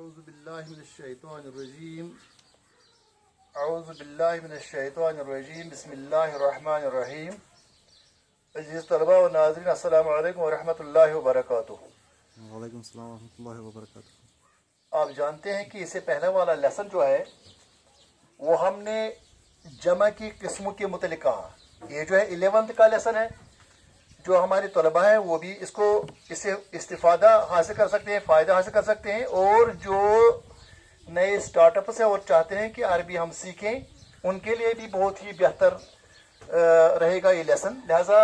أعوذ بالله من الشيطان الرجيم أعوذ بالله من الشيطان الرجيم بسم الله الرحمن الرحيم عزیز طلباء و ناظرین السلام علیکم ورحمۃ اللہ وبرکاتہ۔ وعلیکم السلام ورحمۃ اللہ وبرکاتہ۔ آپ جانتے ہیں کہ اس سے پہلے والا لیسن جو ہے وہ ہم نے جمع کی قسموں کے متعلق کہا۔ یہ جو ہے 11 کا لیسن ہے، جو ہمارے طلباء ہیں وہ بھی اس سے استفادہ حاصل کر سکتے ہیں، فائدہ حاصل کر سکتے ہیں، اور جو نئے اسٹارٹ اپس ہیں اور چاہتے ہیں کہ عربی ہم سیکھیں ان کے لیے بھی بہت ہی بہتر رہے گا یہ لیسن، لہذا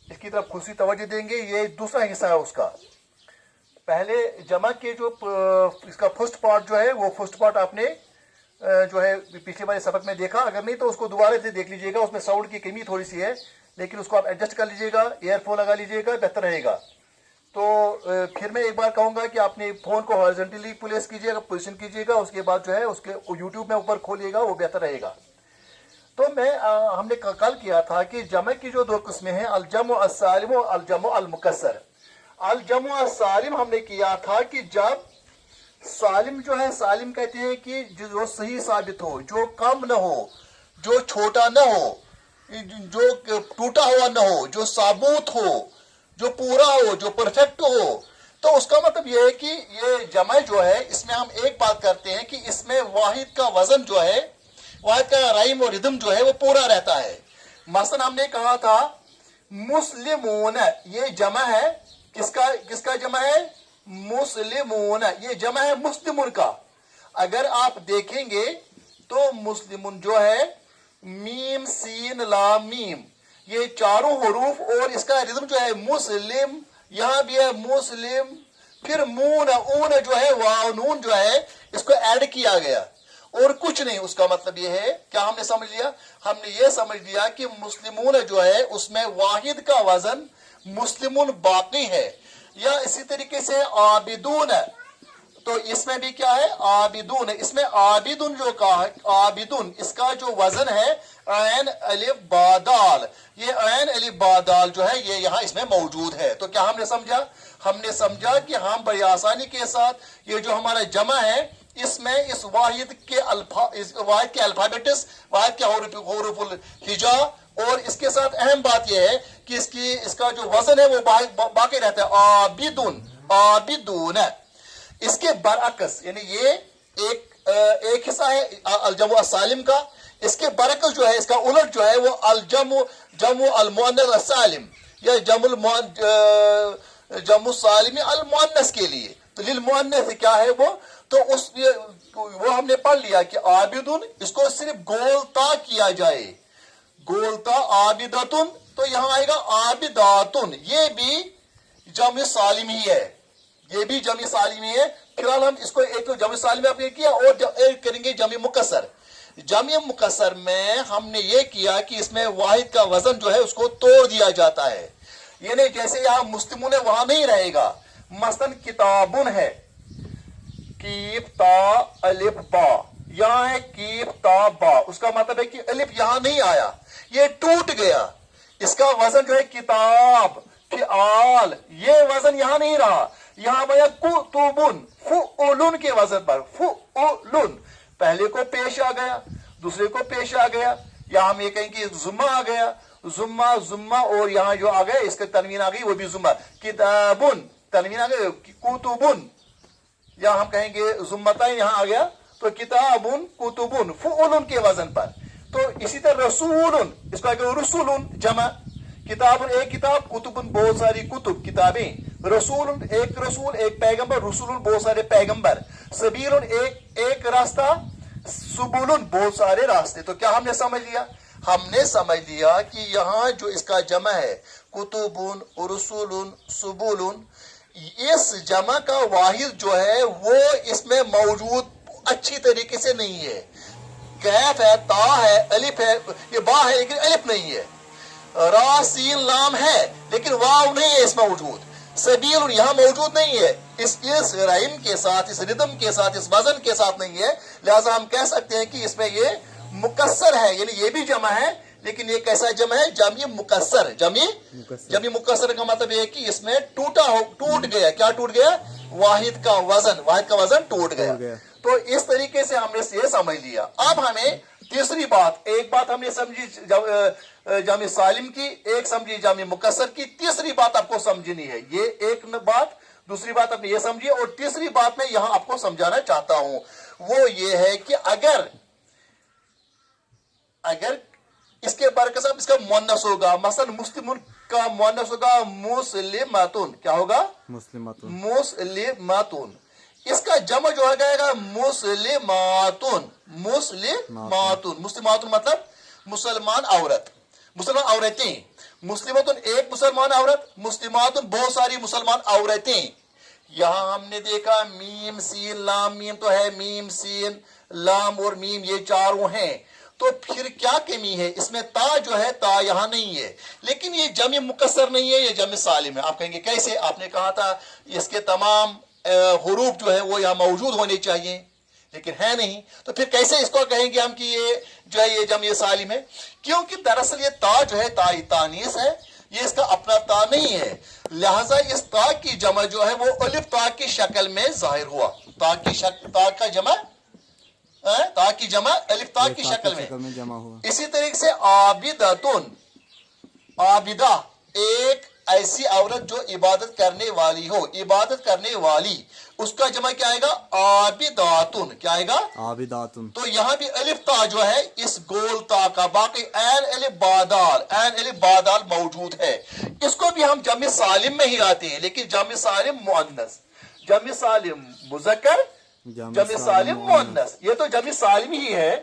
اس کی طرف خصوصی توجہ دیں گے۔ یہ دوسرا حصہ ہے اس کا۔ پہلے جمع کے جو اس کا فرسٹ پارٹ جو ہے وہ فرسٹ پارٹ آپ نے جو ہے پچھلے والے سبق میں دیکھا، اگر نہیں تو اس کو دوبارہ سے دیکھ لیجئے گا، اس میں ساؤنڈ کی کمی تھوڑی سی ہے لیکن اس کو آپ ایڈجسٹ کر لیجئے گا، ایئر فون لگا لیجئے گا، بہتر رہے گا۔ تو پھر میں ایک بار کہوں گا کہ آپ نے فون کو ہارزنٹلی پلیس کیجئے گا، پوزیشن کیجئے گا، اس کے بعد جو ہے اس کے یوٹیوب میں اوپر کھولیے گا، وہ بہتر رہے گا۔ تو ہم نے کل کیا تھا کہ جمع کی جو دو قسمیں ہیں، الجمع السالم و الجمع المکسر۔ الجمع السالم ہم نے کیا تھا کہ جب سالم جو ہے، سالم کہتے ہیں کہ جو صحیح ثابت ہو، جو کم نہ ہو، جو چھوٹا نہ ہو، جو ٹوٹا ہوا نہ ہو، جو ثابت ہو، جو پورا ہو، جو پرفیکٹ ہو، تو اس کا مطلب یہ ہے کہ یہ جمع جو ہے اس میں ہم ایک بات کرتے ہیں کہ اس میں واحد کا وزن جو ہے، واحد کا رائم اور ردم جو ہے وہ پورا رہتا ہے۔ مثلا ہم نے کہا تھا مسلمون، یہ جمع ہے، کس کا جمع ہے؟ مسلمون، یہ جمع ہے مسلمون کا۔ اگر آپ دیکھیں گے تو مسلمون جو ہے میم سین لام میم، یہ چاروں حروف اور اس کا ردم جو ہے مسلم، یہاں بھی ہے مسلم، پھر مون اون جو ہے واو نون جو ہے اس کو ایڈ کیا گیا اور کچھ نہیں۔ اس کا مطلب یہ ہے، کیا ہم نے سمجھ لیا؟ ہم نے یہ سمجھ لیا کہ مسلمون جو ہے اس میں واحد کا وزن مسلمون باقی ہے۔ یا اسی طریقے سے عابدون، تو اس میں بھی کیا ہے؟ عابدون، اس میں عابدون جو کہا ہے، عابدون اس کا جو وزن ہے عین الف با دال، یہ عین الف با دال جو ہے یہ یہاں اس میں موجود ہے۔ تو کیا ہم نے سمجھا؟ ہم نے سمجھا کہ ہم بڑی آسانی کے ساتھ یہ جو ہمارا جمع ہے اس میں اس واحد کے الفابیٹس، واحد کے حروف الہجا، اور اس کے ساتھ اہم بات یہ ہے کہ اس کا جو وزن ہے وہ باقی رہتا ہے، عابدون، عابدون۔ اس کے برعکس یعنی یہ ایک حصہ ہے الجمع السالم کا، اس کے برعکس جو ہے، اس کا الٹ جو ہے وہ جمع المؤنث السالم، یا جمع السالم المؤنث کے لیے۔ تو للمؤنث کیا ہے وہ؟ تو وہ ہم نے پڑھ لیا کہ عابدون اس کو صرف گولتا کیا جائے، گولتا عابدتن، تو یہاں آئے گا عابداتن، یہ بھی جمع سالم ہی ہے، یہ بھی جمع سالم ہی ہے۔ فی الحال ہم اس کو ایک جمع سالم میں اپنے کیا اور ایک کریں گے جمع مکسر۔ جمع مکسر میں ہم نے یہ کیا کہ اس میں واحد کا وزن جو ہے اس کو توڑ دیا جاتا ہے، یعنی جیسے یہاں مسلمون ہے وہاں نہیں رہے گا۔ مثلا کتابن ہے، کیف تا الف با، یہاں ہے کیف تا با، اس کا مطلب ہے کہ الف یہاں نہیں آیا، یہ ٹوٹ گیا۔ اس کا وزن جو ہے کتاب، فعال، یہ وزن یہاں نہیں رہا، یہاں بیا کتبن، فعلن کے وزن پر، فعلن، پہلے کو پیش آ گیا، دوسرے کو پیش آ گیا، یا ہم یہ کہیں کہ زمہ آ گیا، زمہ، اور یہاں جو آ گیا اس کا تنوین آ گئی وہ بھی زمہ، کتابن تنوین آ گئی، کتبن، یا ہم کہیں گے زمتین یہاں آ گیا تو کتابن کتبن، فعلن کے وزن پر۔ تو اسی طرح رسولن، اس کو کہ رسولن جمع، کتابن ایک کتاب، کتبن بہت ساری کتب کتابیں، رسولن ایک رسول ایک پیغمبر، رسولن بہت سارے پیغمبر، سبیلن ایک راستہ، سبولن بہت سارے راستے۔ تو کیا ہم نے سمجھ لیا؟ ہم نے سمجھ لیا کہ یہاں جو اس کا جمع ہے کتبن، رسولن، سبولن، اس جمع کا واحد جو ہے وہ اس میں موجود اچھی طریقے سے نہیں ہے۔ کیف ہے، تا ہے، الف ہے، یہ با ہے لیکن الف نہیں ہے، را سین لام ہے لیکن واو نہیں ہے اس میں موجود، سبیل یہاں موجود نہیں ہے، اس رائم کے ساتھ، اس ردم کے ساتھ، اس وزن کے ساتھ نہیں ہے، لہذا ہم کہہ سکتے ہیں کہ اس میں یہ مکسر ہے، یعنی یہ بھی جمع ہے लेकिन ये कैसा जम है? जमी मुकस्सर। जमी मुकस्सर का मतलब ये है कि इसमें टूट गया। क्या टूट गया? वाहिद का वजन टूट गया। तो इस तरीके से हमने ये समझ लिया। अब हमें तीसरी बात, एक बात हमने समझी जामी सालिम की, एक समझी जामी मुकस्सर की, तीसरी बात आपको समझनी है। ये एक बात, दूसरी बात आपने ये समझी, और तीसरी बात मैं यहां आपको समझाना चाहता हूं, वो ये है कि अगर इसके बरकस इसका मुअन्नस होगा, मसलन मुस्लिमुन का मुअन्नस होगा मुस्लिमातुन। क्या होगा? मुस्लिमातुन। इसका जमा जो हो जाएगा मुस्लिमातुन। मुस्लिमातुन मतलब मुसलमान औरत, मुसलमान औरतें। मुस्लिमातुन एक मुसलमान औरत, मुस्लिमातुन बहुत सारी मुसलमान औरतें। यहां हमने देखा मीम सीन लाम, मीम तो है, मीम सीन लाम और मीम ये चारों हैं। तो फिर क्या कमी है इसमें? ता जो है, ता यहां नहीं है, लेकिन ये जमी मुकस्सर नहीं है, ये जमी सालिम है। आप कहेंगे कैसे? आपने कहा था इसके तमाम हुरूफ जो है वो यहां मौजूद होने चाहिए, लेकिन है नहीं। तो फिर कैसे इसको कहेंगे हम कि ये जो है ये जमी सालिम है? क्योंकि दरअसल ये ता जो है तानीस है, ये इसका अपना ता नहीं है। लिहाजा इस ता की जमा जो है वो अलिफ ता की शक्ल में जाहिर हुआ। ता का जमा, ता की जमा अलिफ ता की शक्ल में जमा हुआ। इसी तरीके से आबिदतुन, आबिदा एक ऐसी औरत जो इबादत करने वाली हो, इबादत करने वाली, उसका जमा क्या आएगा? आबिदातुन। क्या आएगा? आबिदातुन। तो यहां भी अलिफ ता जो है इस गोल ता का, बाकी ऐन अलिफ बादाल मौजूद है। इसको भी हम जमी सालिम में ही आते हैं, लेकिन जमी सालिम मुअन्नस, जमी सालिम मुज़क्कर, जमी सालिम मुअन्नस, ये तो जमी सालिम ही है।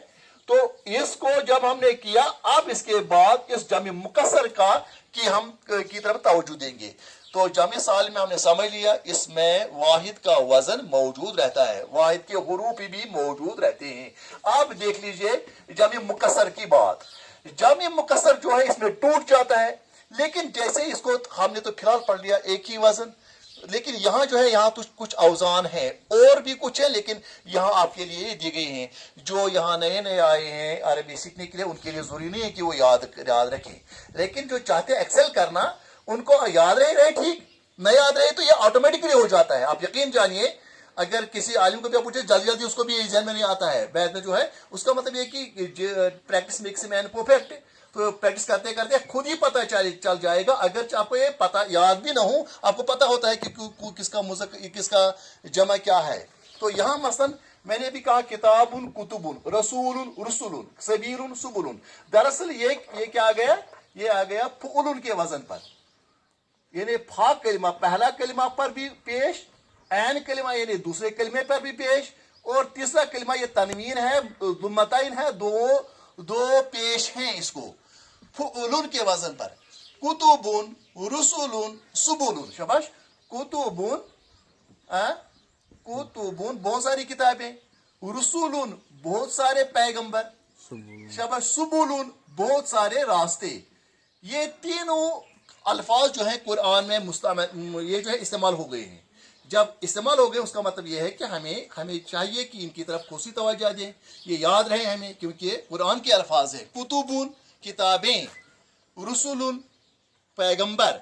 तो इसको जब हमने किया, अब इसके बाद इस जमी मुकस्सर का की तरफ तवज्जो देंगे। तो जमी सालिम में हमने समझ लिया इसमें वाहिद का वजन मौजूद रहता है, वाहिद के हुरूफ भी मौजूद रहते हैं। अब देख लीजिए जमी मुकस्सर की बात। जमी मुकस्सर जो है इसमें टूट जाता है, लेकिन जैसे इसको हमने तो फिलहाल पढ़ लिया एक ही वजन, लेकिन यहाँ जो है यहाँ तो कुछ औजान है और भी कुछ है, लेकिन यहाँ आपके लिए दी गई हैं। जो यहाँ नए आए हैं अरबी सीखने के लिए, उनके लिए जरूरी नहीं है कि वो याद रखें, लेकिन जो चाहते हैं एक्सेल करना, उनको याद रहे ठीक, न याद रहे तो ये ऑटोमेटिकली हो जाता है। आप यकीन जानिए, अगर किसी आलिम को भी आप पूछे जल्दी जल्दी उसको भी ध्यान में नहीं आता है, बाद में जो है उसका मतलब ये कि प्रैक्टिस मेक्स मैन परफेक्ट। तो प्रैक्टिस करते करते खुद ही पता चल जाएगा। अगर आपको ये पता याद भी ना हो, आपको पता होता है कि किसका जमा क्या है। तो यहाँ मसलन मैंने भी कहा किताबुन कुतुबुन रसूलुन रुसुलुन सबीलुन सुबुलुन। दरअसल ये क्या आ गया? ये आ गया फुउलुन के वजन पर, यानी फा कलिमा पहला कलिमा पर भी पेश, ऐन कलिमा यानी दूसरे कलिमे पर भी पेश, और तीसरा कलिमा ये तनवीन है, दुम्मताइन है, दो पेश हैं इसको फुउलुन के वजन पर। कुतुबुन रुसुलुन सुबुलुन। शाबाश। कुतुबुन बहुत सारी किताबें, रुसुलुन बहुत सारे पैगंबर, शाबाश, सुबुलुन बहुत सारे रास्ते। ये तीनों अल्फाज जो है कुरान में ये जो है इस्तेमाल हो गए हैं। जब इस्तेमाल हो गए उसका मतलब यह है कि हमें चाहिए कि इनकी तरफ खुशी तवज्जो दें, ये याद रहे हमें, क्योंकि कुरान के अल्फाज है। कुतुबुन किताबें, रुसुलुन पैगंबर,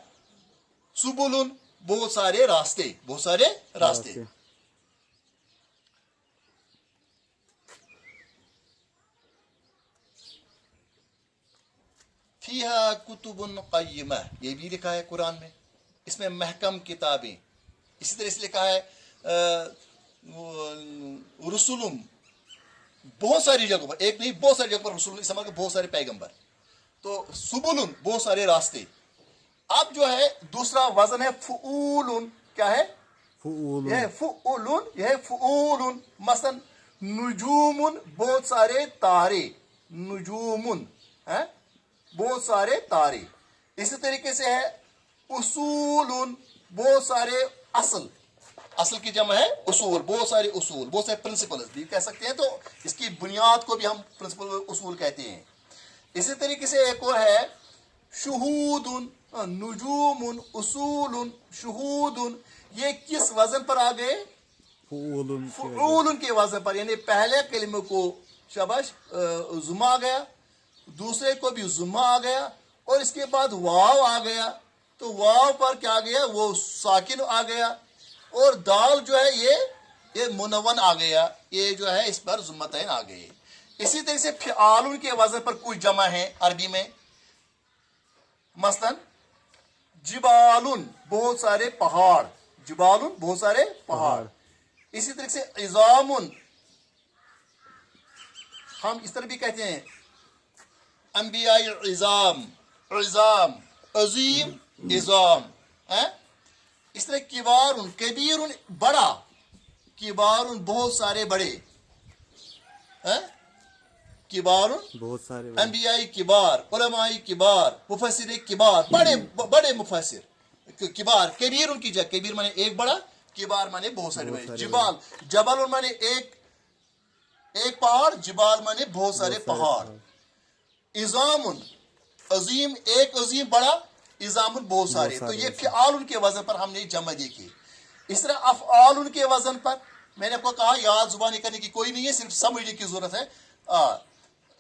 सुबुलुन बहुत सारे रास्ते। फीहा कुतुबुन क़य्यिमा, ये भी लिखा है कुरान में, इसमें महकम किताबें। इसी तरह से लिखा है रुसुलुन, बहुत सारी जगहों पर, एक नहीं बहुत सारी जगहों पर रुसुलुन इस्तेमाल कर, बहुत सारे पैगंबर। तो सुबुलुन बहुत सारे रास्ते। अब जो है दूसरा वजन है फुऊलुन। क्या है? फुऊलुन। यह है फुऊलुन। मसलन नुजूमुन बहुत सारे तारे, नुजूमुन है बहुत सारे तारे। इसी तरीके से है उसूलुन बहुत सारे असल की जमा है उसूल, बहुत सारे उसूल, बहुत सारे प्रिंसिपल्स भी कह सकते हैं। तो इसकी बुनियाद को भी हम प्रिंसिपल उसूल कहते हैं। इसी तरीके से एक और है शुहूदुन, नुजूमुन, उसूलुन, शुहूदुन। ये किस वजन पर आ गए? फुऊलुन के वजन पर, यानी पहले कलिमे को शाबाश जुमा गया दूसरे को भी जुम्मा आ गया, और इसके बाद वाव आ गया, तो वाव पर क्या आ गया, वो साकिन आ गया, और दाल जो है ये मुनवन आ गया, ये जो है इस पर जुम्मतैन आ गए। इसी तरह से फिआलुन के वजन पर कुछ जमा है अरबी में, मसलन जिबालुन बहुत सारे पहाड़, जिबालुन बहुत सारे पहाड़। इसी तरह से इजामुन हम इस तरह भी कहते हैं, अंबिया इजाम, इजाम अजीम इजाम है। इस तरह किबारुन, कबीरुन बड़ा, किबारुन बहुत सारे बड़े है, किबारुन बहुत सारे अंबियाई किबार, उलमाई किबार, मुफस्सिर किबार, बड़े बड़े मुफस्सिर किबार। कबीर उनकी जगह, कबीर माने एक बड़ा, किबार माने बहुत सारे बड़े। जिबाल, जबल माने एक पहाड़, जिबाल माने बहुत सारे पहाड़। इजामुन अजीम, एक अजीम बड़ा, इजामुन बहुत सारे। तो ये फिआल उनके वजन पर हमने जमा देखी। इस तरह अफआल उनके वजन पर मैंने आपको कहा याद जुबानी करने की कोई नहीं है, सिर्फ समझने की जरूरत है।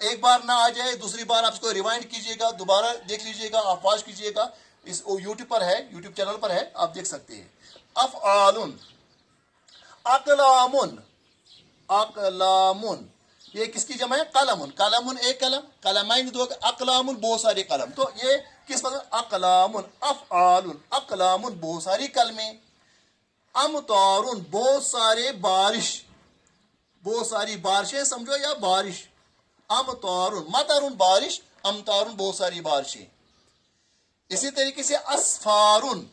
एक बार ना आ जाए, दूसरी बार आप इसको रिवाइंड कीजिएगा, दोबारा देख लीजिएगा, आप वॉच कीजिएगा, इस यूट्यूब पर है, यूट्यूब चैनल पर है, आप देख सकते हैं। अफआलुन, अकलामुन, अकलामुन ये किसकी जमा है, कलमुन, कलमुन एक कलम, कलमाइन दो, अकलामुन बहुत सारे कलम। तो ये किस वजन, अकलामुन, अफआलुन, अकलामुन बहुत सारी कलमें। अमतारुन बहुत सारे बारिश, बहुत सारी बारिशें समझो, या बारिश। अमतारुन, मतारुन बारिश, अमतारुन बहुत सारी बारिशें। इसी तरीके से असफारुन,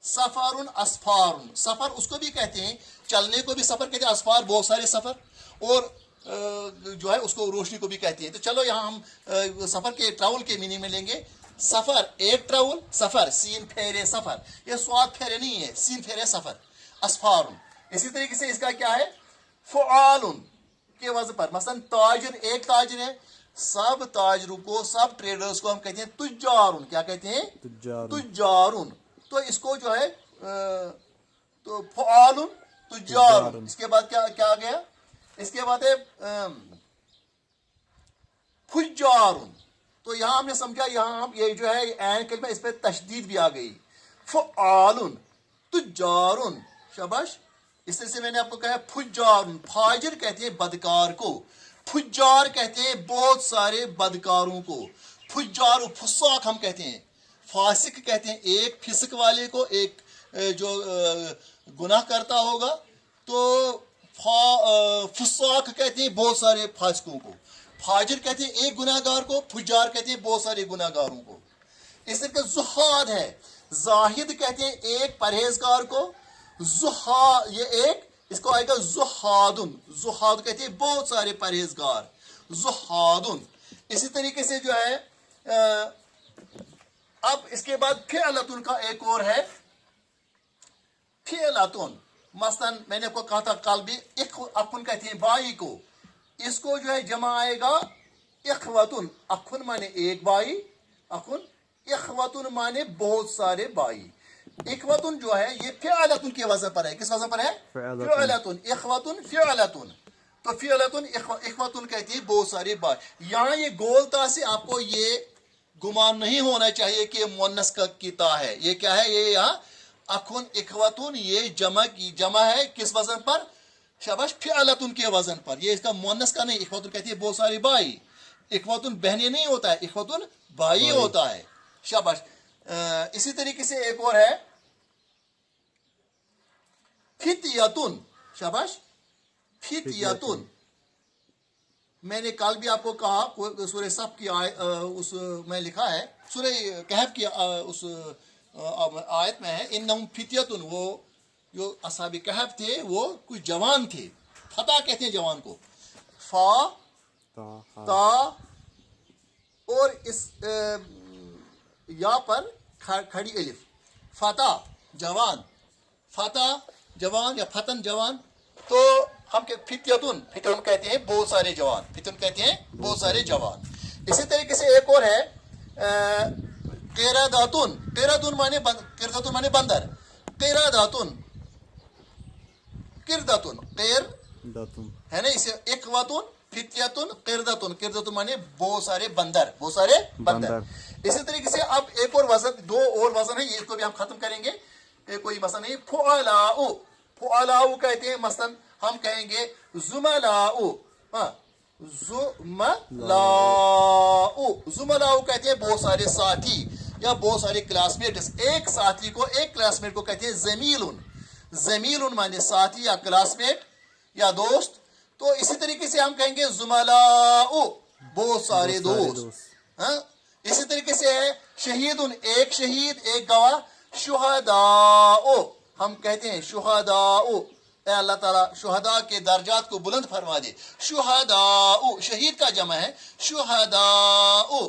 सफारुन, असफारुन, सफर उसको भी कहते हैं, चलने को भी सफर कहते हैं, असफार बहुत सारे सफर, और जो है उसको रोशनी को भी कहते हैं। तो चलो यहाँ हम सफर के ट्रैवल के मीनिंग में लेंगे। सफर एक ट्रैवल, सफर सीन फेरे सफर, ये स्वाद फेरे नहीं है, सीन फेरे सफर, असफारुन। इसी तरीके से इसका क्या है, फुआलुन के वजन पर, मसलन ताजिर एक ताजिर है, सब ताजिरों को, सब ट्रेडर्स को हम कहते हैं तुजारुन, क्या कहते हैं, तुजारुन। तो इसको जो है तो फुआलुन तुजारुन। इसके बाद क्या क्या आ गया, इसके बाद है फुजारुन। तो यहां हमने समझा, यहां हम ये जो है ऐन कलमा, इस पे तशदीद भी आ गई। फुआलुन तुजारुन, शाबाश। इस तरह से मैंने आपको कहा फुजारुन, फाजिर कहते हैं बदकार को, फुजार कहते हैं बहुत सारे बदकारों को। फुजार फुसाक हम कहते हैं, फासिक कहते हैं एक फिसक वाले को, एक जो गुनाह करता होगा, तो फुसाक कहते हैं बहुत सारे फासिकों को। फाजिर कहते हैं एक गुनाहगार को, फुजार कहते हैं बहुत सारे गुनाहगारों को। इस तरह जुहाद है, जाहिद कहते हैं एक परहेजगार को, जुहा ये एक, इसको आएगा जुहादुन, जुहाद कहते हैं बहुत सारे परहेजगार, जुहादुन। इसी तरीके से जो है अब इसके बाद फिअलतुन का एक और है, फिअलतुन। मसलन मैंने आपको कहा था कल भी, अखुन कहते हैं भाई को, इसको जो है जमा आएगा इखवतुन, अखुन माने एक भाई, अखुन, इखवतुन माने बहुत सारे भाई। इखवतुन जो है ये फिअलतुन के वजन पर है, किस वजन पर है, फिअलतुन, इखवतुन फिअलतुन। तो फिअलतुन इखवतुन कहते हैं बहुत सारे भाई। यहाँ ये गोलता से आपको ये गुमान नहीं होना चाहिए कि मुअन्नस का किता है, ये क्या है, ये यहाँ अखुन इखवतुन, ये जमा की जमा है, किस वजन पर, शाबाश, फिअलतुन के वजन पर। ये इसका मुअन्नस का नहीं, इखवतुन कहती है बहुत सारे भाई, इखवतुन बहनें नहीं होता है, इखवतुन भाई होता है, शाबाश। इसी तरीके से एक और है फितियतुन, शाबाश, फितियतुन। मैंने कल भी आपको कहा सूरह सफ की उस में लिखा है, सूरह कहफ की उस आयत में है, इन्नहुम फितियतुन, वो जो असहाबे कहफ थे वो कुछ जवान थे, फता कहते हैं जवान को, फा ता और इस या पर खड़ी एलिफ, फता जवान, फता जवान या फतन जवान। तो हम फितियतुन, फितुन कहते हैं बहुत सारे जवान, फितुन कहते हैं बहुत सारे जवान। इसी तरीके से एक और है किरदातुन, किरदातुन माने किरदातुन माने बंदर, किरदातुन, किरदातुन, किर है ना, इसे इखवतुन फित्यतुन किरदतुन, किरदतुन माने बहुत सारे बंदर, बहुत सारे बंदर। इसी तरीके से अब एक और वजन, दो और वजन है, इसको भी हम खत्म करेंगे, कोई मसला नहीं। फुअलाउ, फुअलाउ कहते हैं, मसलन हम कहेंगे जुमलाउ, जुमलाउ, जुमलाउ कहते हैं बहुत सारे साथी या बहुत सारे क्लासमेट्स। एक साथी को, एक क्लासमेट को कहते हैं जमीलुन, जमीलुन माने साथी या क्लासमेट या दोस्त। तो इसी तरीके से हम कहेंगे जुमलाउ, बहुत सारे दोस्त। इसी तरीके से है शहीदुन, एक शहीद, एक गवाह। शुहदाओ, हम कहते हैं शुहदाओ, ऐ अल्लाह ताला शुहदा के दर्जात को बुलंद फरमा दे। शुहदाओ, शहीद का जमा है शुहदाओ।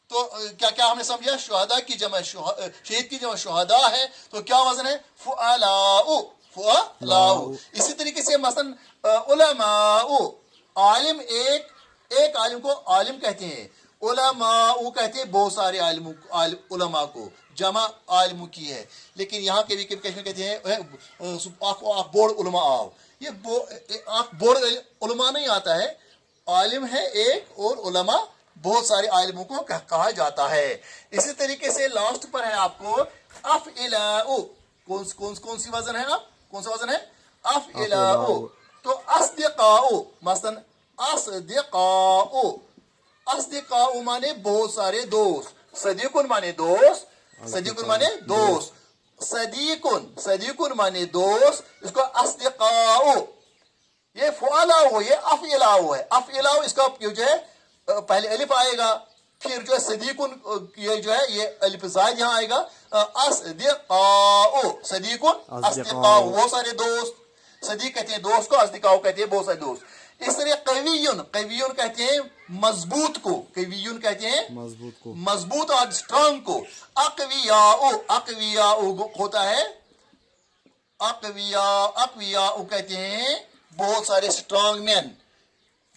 तो क्या क्या हमने समझा, शुहदा की जमा शहीद की जमा शुहदा है, तो क्या वजन है फुअलाउ, फुअलाउ। इसी तरीके से मसलन उलमाउ, आलिम, एक आलिम को आलिम कहते हैं। उलमाउ कहते हैं बहुत सारे उलमा को, जमा आलिमों की है। लेकिन यहाँ कभी कभी कहते हैं बोर्ड उलमा आओ, ये बोर्ड उलमा नहीं आता है, आलिम है एक और उलमा बहुत सारे आलिमों को कहा जाता है। इसी तरीके से लास्ट पर है आपको अफइलाउ, कौन सी वजन है, आप कौन सा वजन है, अफइलाउ। तो अस्दिकाउ, मसलन अस्दिकाउ, अस्दिकाउ माने बहुत सारे दोस्त, सदीकुन माने दोस्त, सदीकुन माने दोस्त, सदीकुन माने दोस्त, इसको अस्दिकाउ। ये फुअलाउ, ये अफइलाउ है। अफइलाउ इसका जो है पहले अलिफ आएगा, फिर जो है सदीकुन, ये जो है ये अलिफ जायद यहाँ आएगा, अस्दिकाउ, सदीकुन अस्दिकाउ, बहुत सारे दोस्त। सदीक कहते हैं दोस्त को, अस्दिकाउ कहते हैं बहुत सारे दोस्त। इस तरह कवियुन, कवियुन कहते हैं मजबूत को, कवियुन कहते हैं मजबूत को, मजबूत और स्ट्रांग को। अकवियाउ, अकवियाउ होता है अकवियाउ कहते हैं बहुत सारे स्ट्रांग मैन।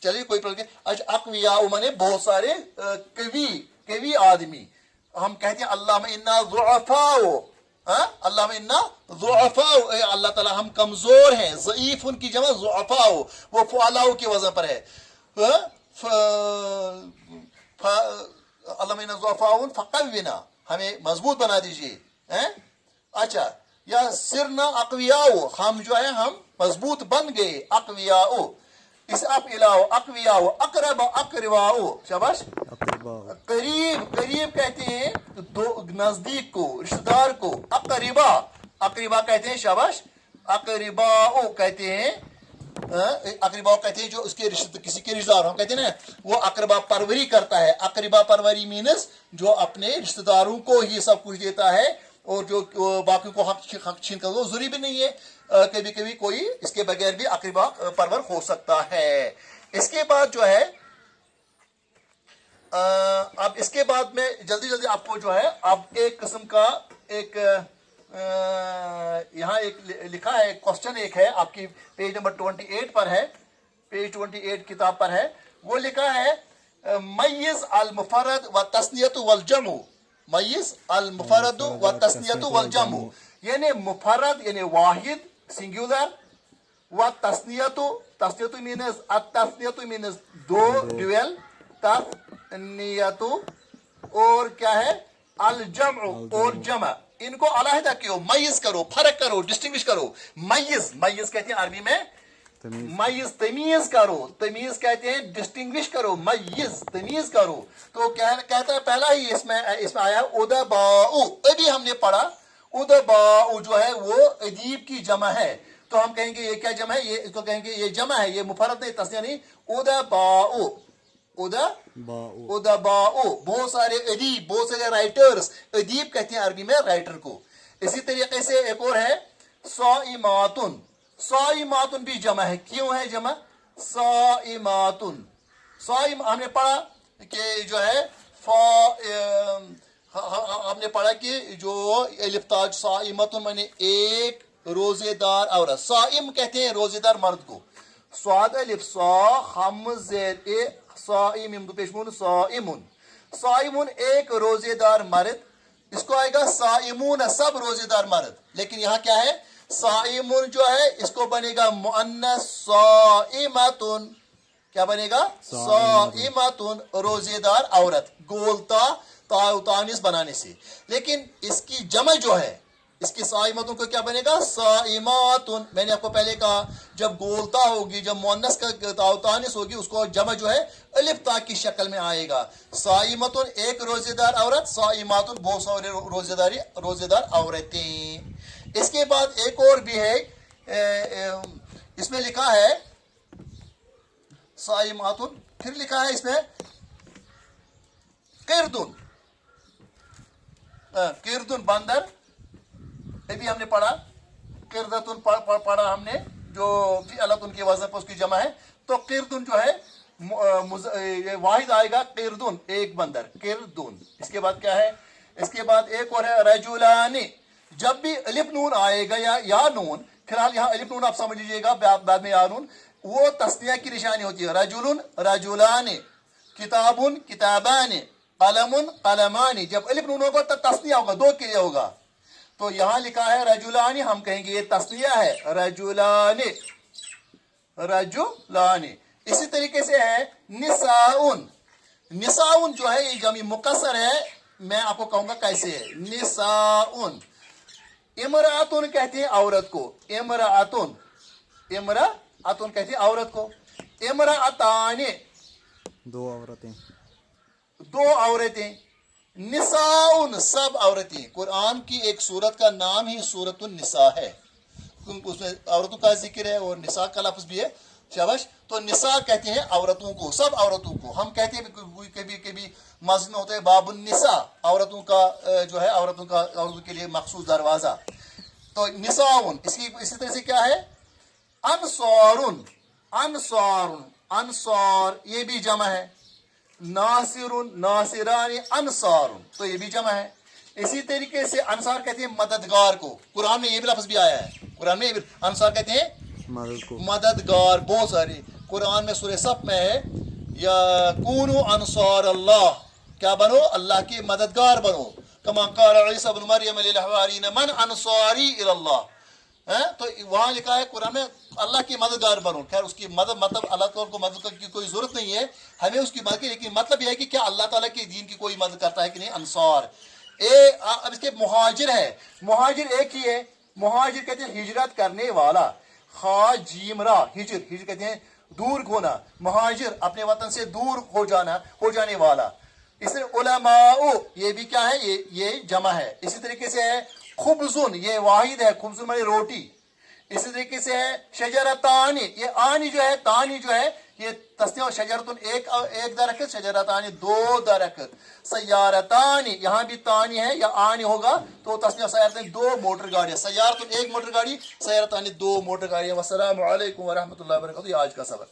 चलिए कोई प्रॉब्लम नहीं। अच्छा, अकवियाउ माने बहुत सारे कवि आदमी। हम कहते हैं अल्लाह इन्ना ज़ुअफ़ाउ, अल्लाह इन्ना ज़ुअफ़ाउ, अल्लाह ताला हम कमजोर हैं। ज़ईफ उनकी जमा ज़ुअफ़ाउ, वो फुअलाउ के वजन पर है। अल्लाह इन्ना ज़ुअफ़ाउ फ़क़व्विना, हमें मजबूत बना दीजिए। अच्छा, या सिरना अकवियाउ, हम जो है हम मजबूत बन गए, अकवियाउ। इस अफइलाउ, अकवियाउ, अकरब, अकरवाउ, शाबाश। करीब, करीब कहते हैं दो नजदीक को, रिश्तेदार को। अकरिबा, अकरिबा कहते हैं, शाबाश। अकरिबाउ कहते हैं, अकरिबाउ कहते हैं जो उसके रिश्ते, किसी के रिश्तेदार, हम कहते हैं ना वो अकरबा परवरी करता है। अकरिबा परवरी मीन्स जो अपने रिश्तेदारों को ही सब कुछ देता है और जो बाकी को हक छीन कर, वो जरूरी भी नहीं है, कभी कभी कोई इसके बगैर भी अकरीबा परवर हो सकता है। इसके बाद जो है अब इसके बाद में जल्दी आपको जो है अब एक किस्म का एक यहाँ एक लिखा है क्वेश्चन, एक है आपकी पेज नंबर 28 पर है, पेज 28 किताब पर है। वो लिखा है मय्यिज़ अल मुफरद व तस्नियतु वल जमु, मय्यिज़ अल मुफरद व तस्नियतु वल जमु, यानी मुफरद यानी वाहिद सिंगुलर, व तस्नियतु, तस्नियतु मीन्स अतस्नियतु मीन्स दो, ड्यूअल, तस्नियतु और क्या है अल जमउ और जमा, इनको अलहदा क्यों, मय्यिज़ करो, फर्क करो, डिस्टिंग्विश करो। मय्यिज़, मय्यिज़ कहते हैं अरबी में मय्यिज़, तमीज करो, तमीज कहते हैं डिस्टिंग्विश करो, मय्यिज़ तमीज करो। तो क्या कहता है पहला ही इसमें आया उदबाउ, अभी हमने पढ़ा उदबाउ जो है वो अदीब की जमा है, तो हम कहेंगे ये क्या जमा है, ये इसको कहेंगे ये जमा है, ये मुफरद नहीं, तस्निया नहीं। उदबाउ, उदबाउ बहुत सारे अदीब, बहुत सारे राइटर्स, अदीब कहते हैं अरबी में राइटर को। इसी तरीके से एक और है साइमातुन, साइमातुन भी जमा है, क्यों है जमा, साइमातुन, साइम हमने पढ़ा कि जो है हमने पढ़ा कि जो अलिफ्ताज साइमतुन माने एक रोजेदार औरत, साइम कहते हैं रोजेदार मर्द को। स्वाद अलिफ सा हम ज़ेर ए साइम पेशमुन साइमुन, साइमुन एक रोजेदार मर्द, इसको आएगा साइमून सब रोजेदार मर्द। लेकिन यहाँ क्या है साइमुन जो है इसको बनेगा मुअन्नस साइमतुन, क्या बनेगा? साइमतुन, रोजेदार औरत, गोलता तानिस बनाने से। लेकिन इसकी जमा जो है, इसकी साइमतुन को क्या बनेगा? साइमातुन। मैंने आपको पहले कहा जब गोलता होगी, जब मुअन्नस का तानिस होगी, उसको जमा जो है अलिफ ता की शक्ल में आएगा। साइमतुन एक रोजेदार औरत, साइमातुन बहुत सारे रोजेदार औरतें। इसके बाद एक और भी है, इसमें लिखा है साइमातुन, फिर लिखा है इसमें किरदुन, किरदुन बंदर, अभी हमने पढ़ा। किरदतुन पढ़ा हमने, जो फिअलतुन की वजह पर उसकी जमा है। तो किरदुन जो है ये वाहिद आएगा, किरदुन एक बंदर, किरदुन। इसके बाद क्या है? इसके बाद एक और है रजुलानी। जब भी अलिफ नून आएगा या नून, फिलहाल यहाँ अलिफ नून आप समझ लीजिएगा, बाद में या नून, वो तस्निया की निशानी होती है। रजुलुन रजुलानी, किताबुन किताबानी, कलमुन कलमानी। जब अलिफ नून होगा तो तस्निया होगा, दो के लिए होगा। तो यहां लिखा है रजुलानी, हम कहेंगे ये तस्निया है, रजुलानी रजुलानी। इसी तरीके से है निसाउन। निसाउन जो है ये जमी मुकस्सर है, मैं आपको कहूंगा कैसे है। निसाउन, इमरातुन कहते हैं औरत को, इमरातुन, इमरातुन कहते हैं औरत को। इमरातानी, दो औरतें, दो औरतें। निसाउन, सब औरतें। कुरान की एक सूरत का नाम ही सूरतुन निसा है, उसमें औरतों का जिक्र है और निसा का लफ्ज भी है। शाबाश। तो निसा कहते हैं औरतों को, सब औरतों को। हम कहते हैं कभी कभी मस्जिद में होता है बाबुन निसा, औरतों का जो है, औरतों के लिए मखसूस दरवाजा। तो निसाउन, इसी तरह से क्या है? अनसारुन, अनसारुन, अनसार ये भी जमा है। नासिरुन नासिरानी अनसारुन, तो ये भी जमा है। इसी तरीके से अंसार कहते हैं मददगार को, कुरान में ये भी लफ्ज भी आया है। कुरान में अंसार कहते हैं मदद को, मददगार। बहुत सारे कुरान में सूरह सफ में है, या कूनु अंसार अल्लाह, क्या बनो? अल्लाह के मददगार बनो। कमा क़ाल ईसा इब्न मरियम लिल हवारियीन मन अंसारी इलल्लाह। तो वहां लिखा है कुरान में अल्लाह की मददगार बनो। खैर उसकी मदद, मतलब अल्लाह ताला को मदद की कोई जरूरत नहीं है, हमें उसकी मदद की, लेकिन मतलब यह है कि क्या अल्लाह ताला के दीन की कोई मदद करता है कि नहीं? अंसार। अब इसके मुहाजिर है, मुहाजिर एक ही है। मुहाजिर कहते हैं हिजरत करने वाला, खा जीमरा, हिजर, हिजर कहते हैं दूर होना। मुहाजिर अपने वतन से दूर हो जाने वाला। इसलिए उलमाओ, ये भी क्या है? ये जमा है। इसी तरीके से है खुब्जुन, ये वाहिद है, खुब्जुन माने रोटी। इसी तरीके से है शजरतानी, ये आनी जो है, तानी जो है ये तस्निया, शजरतुन एक दरख्त, शजरतानी दो दरख्त। सयारतानी, यहाँ भी तानी है या आनी होगा तो तस्निया सयारतानी दो मोटर गाड़ियां। सयारतुन एक मोटर गाड़ी, सयारतानी दो मोटर गाड़ियां। वस्सलामु अलैकुम व रहमतुल्लाहि व बरकातहू। आज का सबक।